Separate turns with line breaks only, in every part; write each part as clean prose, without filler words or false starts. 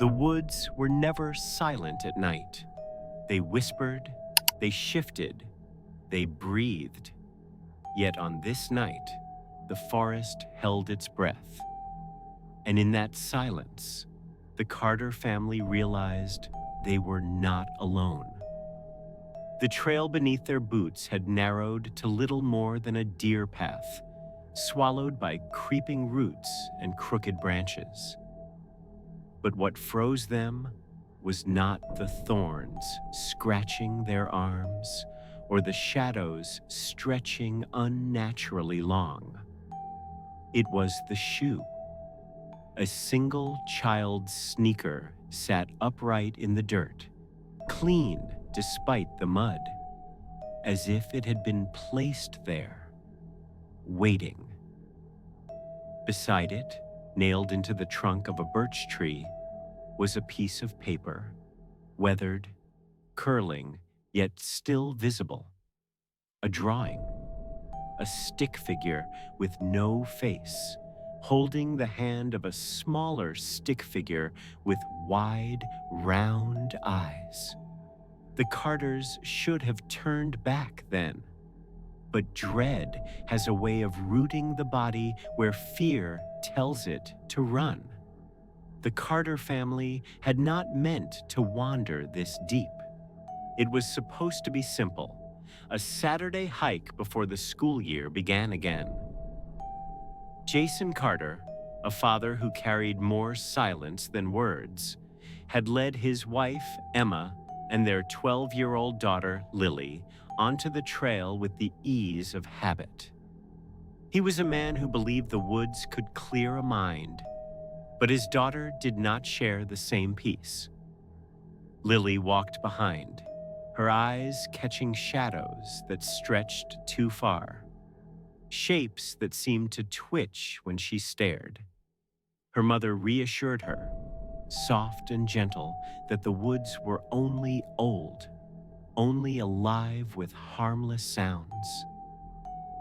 The woods were never silent at night. They whispered, they shifted, they breathed. Yet on this night, the forest held its breath. And in that silence, the Carter family realized they were not alone. The trail beneath their boots had narrowed to little more than a deer path, swallowed by creeping roots and crooked branches. But what froze them was not the thorns scratching their arms or the shadows stretching unnaturally long. It was the shoe. A single child's sneaker sat upright in the dirt, clean despite the mud, as if it had been placed there, waiting. Beside it, nailed into the trunk of a birch tree, was a piece of paper, weathered, curling, yet still visible. A drawing, a stick figure with no face, holding the hand of a smaller stick figure with wide, round eyes. The Carters should have turned back then. But dread has a way of rooting the body where fear tells it to run. The Carter family had not meant to wander this deep. It was supposed to be simple, a Saturday hike before the school year began again. Jason Carter, a father who carried more silence than words, had led his wife, Emma, and their 12-year-old daughter, Lily, onto the trail with the ease of habit. He was a man who believed the woods could clear a mind, but his daughter did not share the same peace. Lily walked behind, her eyes catching shadows that stretched too far, shapes that seemed to twitch when she stared. Her mother reassured her, soft and gentle, that the woods were only old, only alive with harmless sounds.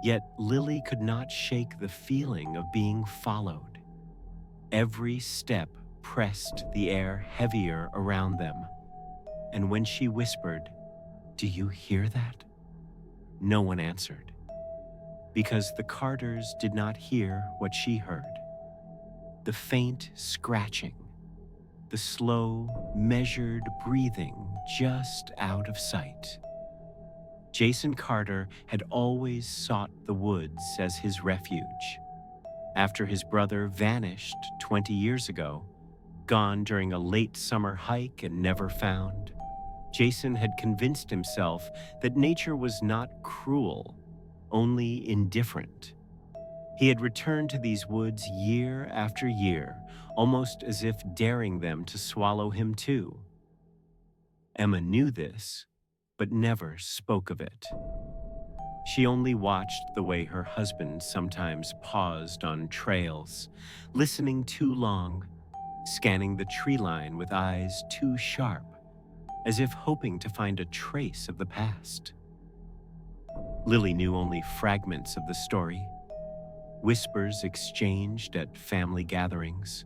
Yet Lily could not shake the feeling of being followed. Every step pressed the air heavier around them, and when she whispered, "Do you hear that?" no one answered, because the Carters did not hear what she heard. The faint scratching, the slow, measured breathing just out of sight. Jason Carter had always sought the woods as his refuge. After his brother vanished 20 years ago, gone during a late summer hike and never found, Jason had convinced himself that nature was not cruel, only indifferent. He had returned to these woods year after year, almost as if daring them to swallow him too. Emma knew this, but never spoke of it. She only watched the way her husband sometimes paused on trails, listening too long, scanning the tree line with eyes too sharp, as if hoping to find a trace of the past. Lily knew only fragments of the story, whispers exchanged at family gatherings,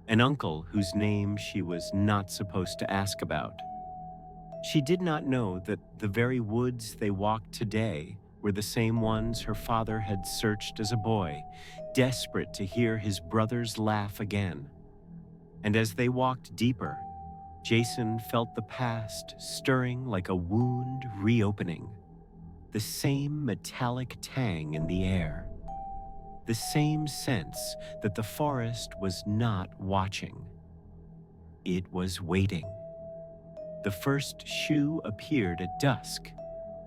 an uncle whose name she was not supposed to ask about. She did not know that the very woods they walked today were the same ones her father had searched as a boy, desperate to hear his brother's laugh again. And as they walked deeper, Jason felt the past stirring like a wound reopening, the same metallic tang in the air, the same sense that the forest was not watching. It was waiting. The first shoe appeared at dusk,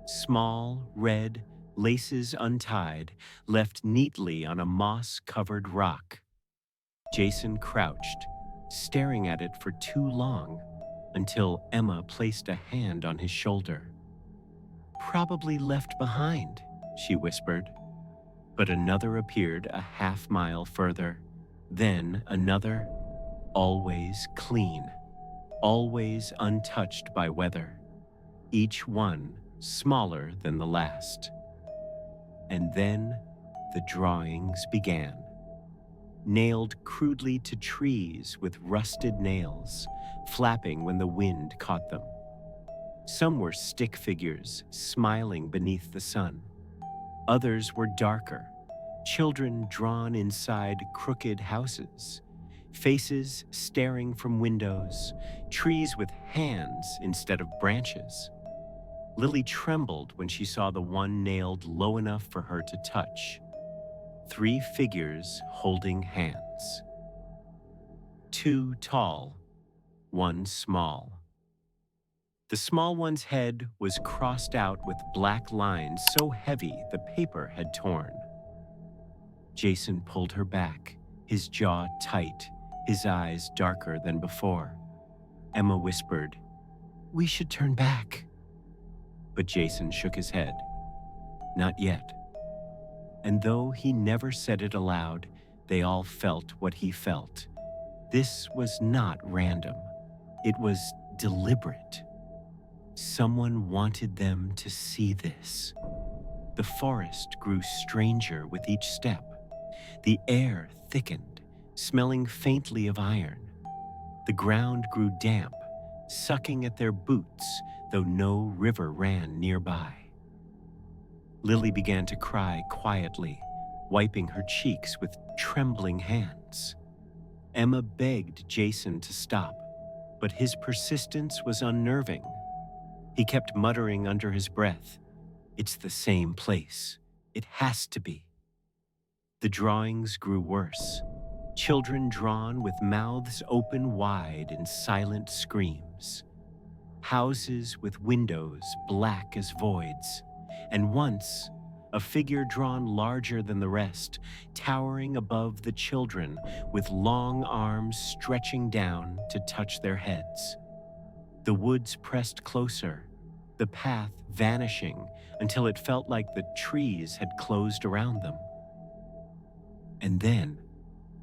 small, red, laces untied, left neatly on a moss-covered rock. Jason crouched, staring at it for too long, until Emma placed a hand on his shoulder. "Probably left behind," she whispered. But another appeared a half-mile further, then another, always clean, always untouched by weather, each one smaller than the last. And then the drawings began. nailed crudely to trees with rusted nails, flapping when the wind caught them. Some were stick figures smiling beneath the sun. Others were darker, children drawn inside crooked houses, faces staring from windows, trees with hands instead of branches. Lily trembled when she saw the one nailed low enough for her to touch. 3 figures holding hands. 2 tall, 1 small. The small one's head was crossed out with black lines so heavy the paper had torn. Jason pulled her back, his jaw tight, his eyes darker than before. Emma whispered, "We should turn back." But Jason shook his head. Not yet. And though he never said it aloud, they all felt what he felt. This was not random. It was deliberate. Someone wanted them to see this. The forest grew stranger with each step. The air thickened, smelling faintly of iron. The ground grew damp, sucking at their boots, though no river ran nearby. Lily began to cry quietly, wiping her cheeks with trembling hands. Emma begged Jason to stop, but his persistence was unnerving. He kept muttering under his breath, "It's the same place. It has to be." The drawings grew worse. Children drawn with mouths open wide in silent screams. Houses with windows black as voids. And once, a figure drawn larger than the rest, towering above the children with long arms stretching down to touch their heads. The woods pressed closer, the path vanishing until it felt like the trees had closed around them. And then,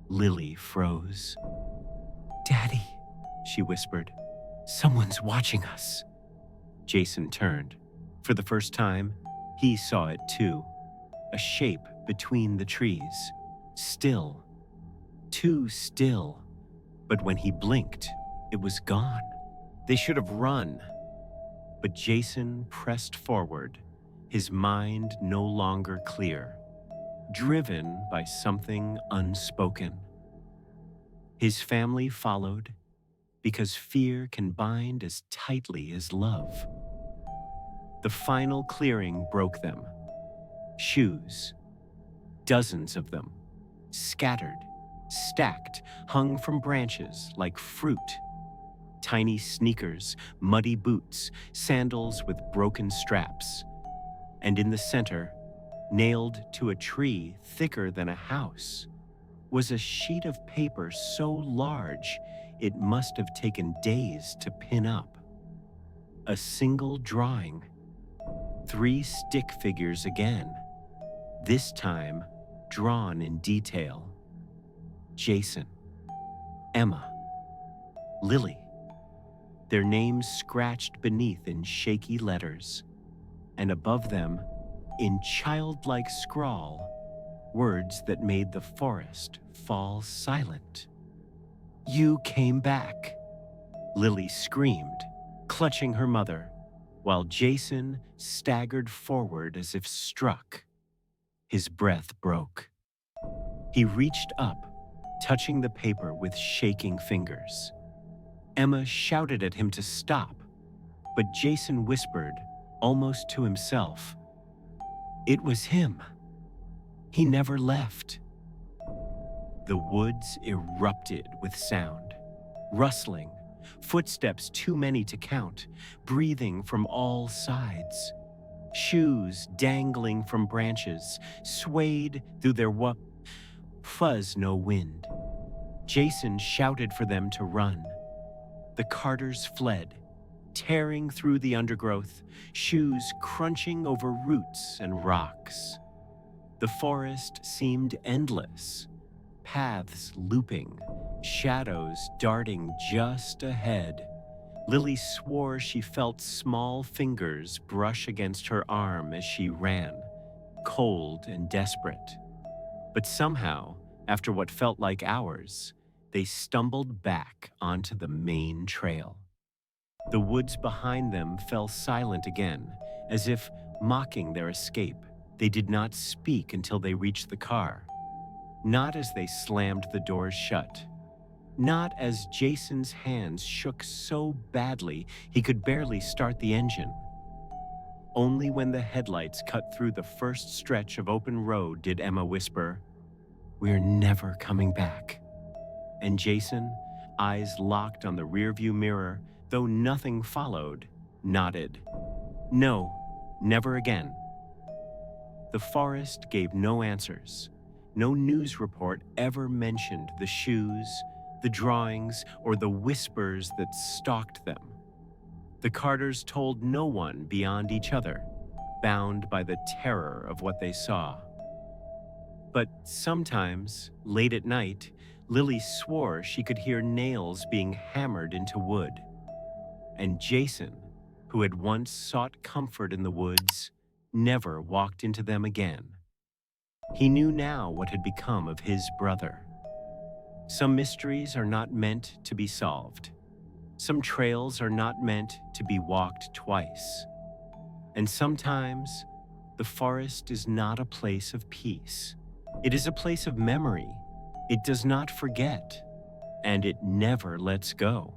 Lily froze. "Daddy," she whispered, "someone's watching us." Jason turned. For the first time, he saw it too. A shape between the trees. Still. Too still. But when he blinked, it was gone. They should have run. But Jason pressed forward, his mind no longer clear, driven by something unspoken. His family followed because fear can bind as tightly as love. The final clearing broke them. Shoes, dozens of them, scattered, stacked, hung from branches like fruit. Tiny sneakers, muddy boots, sandals with broken straps. And in the center, nailed to a tree thicker than a house, was a sheet of paper so large it must have taken days to pin up. A single drawing. 3 stick figures again, this time drawn in detail. Jason, Emma, Lily, their names scratched beneath in shaky letters, and above them, in childlike scrawl, words that made the forest fall silent. "You came back," Lily screamed, clutching her mother, while Jason staggered forward as if struck. His breath broke. He reached up, touching the paper with shaking fingers. Emma shouted at him to stop, but Jason whispered, almost to himself, "It was him. He never left." The woods erupted with sound, rustling, footsteps too many to count, breathing from all sides. Shoes dangling from branches, swayed through their fuzz no wind. Jason shouted for them to run. The Carters fled, tearing through the undergrowth, shoes crunching over roots and rocks. The forest seemed endless, paths looping, shadows darting just ahead. Lily swore she felt small fingers brush against her arm as she ran, cold and desperate. But somehow, After what felt like hours, they stumbled back onto the main trail. The woods behind them fell silent again, as if mocking their escape. They did not speak until they reached the car. Not as they slammed the doors shut. Not as Jason's hands shook so badly he could barely start the engine. Only when the headlights cut through the first stretch of open road did Emma whisper, "We're never coming back." And Jason, eyes locked on the rearview mirror, though nothing followed, nodded. No, never again. The forest gave no answers. No news report ever mentioned the shoes, the drawings, or the whispers that stalked them. The Carters told no one beyond each other, bound by the terror of what they saw. But sometimes, late at night, Lily swore she could hear nails being hammered into wood. And Jason, who had once sought comfort in the woods, never walked into them again. He knew now what had become of his brother. Some mysteries are not meant to be solved. Some trails are not meant to be walked twice. And sometimes, the forest is not a place of peace. It is a place of memory. It does not forget, and it never lets go.